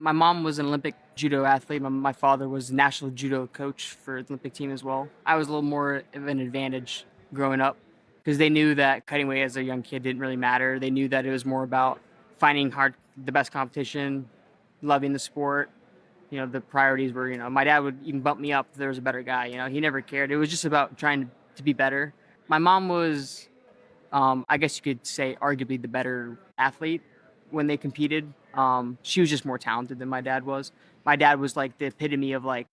My mom was an Olympic judo athlete. My father was a national judo coach for the Olympic team as well. I was a little more of an advantage growing up because they knew that cutting weight as a young kid didn't really matter. They knew that it was more about finding the best competition, loving the sport. The priorities were, my dad would even bump me up if there was a better guy. He never cared. It was just about trying to be better. My mom was, I guess you could say, arguably the better athlete when they competed. She was just more talented than my dad was. My dad was like the epitome of like,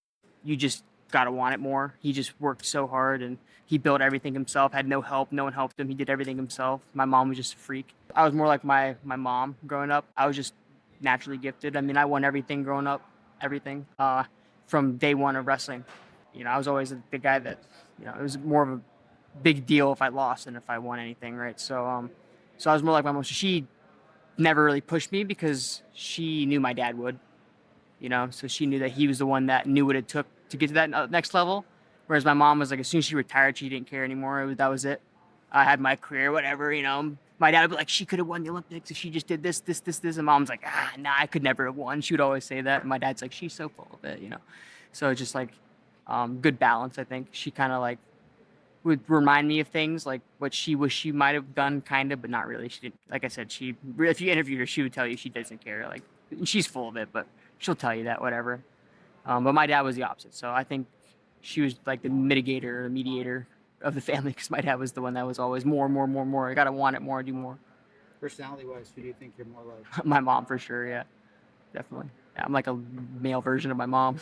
you just gotta want it more. He just worked so hard and he built everything himself. Had no help. No one helped him. He did everything himself. My mom was just a freak. I was more like my mom growing up. I was just naturally gifted. I mean, I won everything growing up. Everything from day one of wrestling. I was always the guy that it was more of a big deal if I lost than if I won anything, right? So I was more like my mom. So she never really pushed me because she knew my dad would, so she knew that he was the one that knew what it took to get to that next level. Whereas my mom was like, as soon as she retired, she didn't care anymore. That was it. I had my career, whatever. My dad would be like, she could have won the Olympics if she just did this, this, this, this. And mom's like, nah, I could never have won. She would always say that. And my dad's like, she's so full of it. So it's just like good balance, I think. She kind of like would remind me of things like what she wished she might have done, kind of, but not really. She didn't. Like I said, if you interviewed her, she would tell you she doesn't care. Like she's full of it, but she'll tell you that whatever. But my dad was the opposite, so I think she was like the mitigator or mediator of the family because my dad was the one that was always more, more, more, more. I gotta want it more, do more. Personality-wise, who do you think you're more like? My mom for sure, yeah, definitely. Yeah, I'm like a male version of my mom.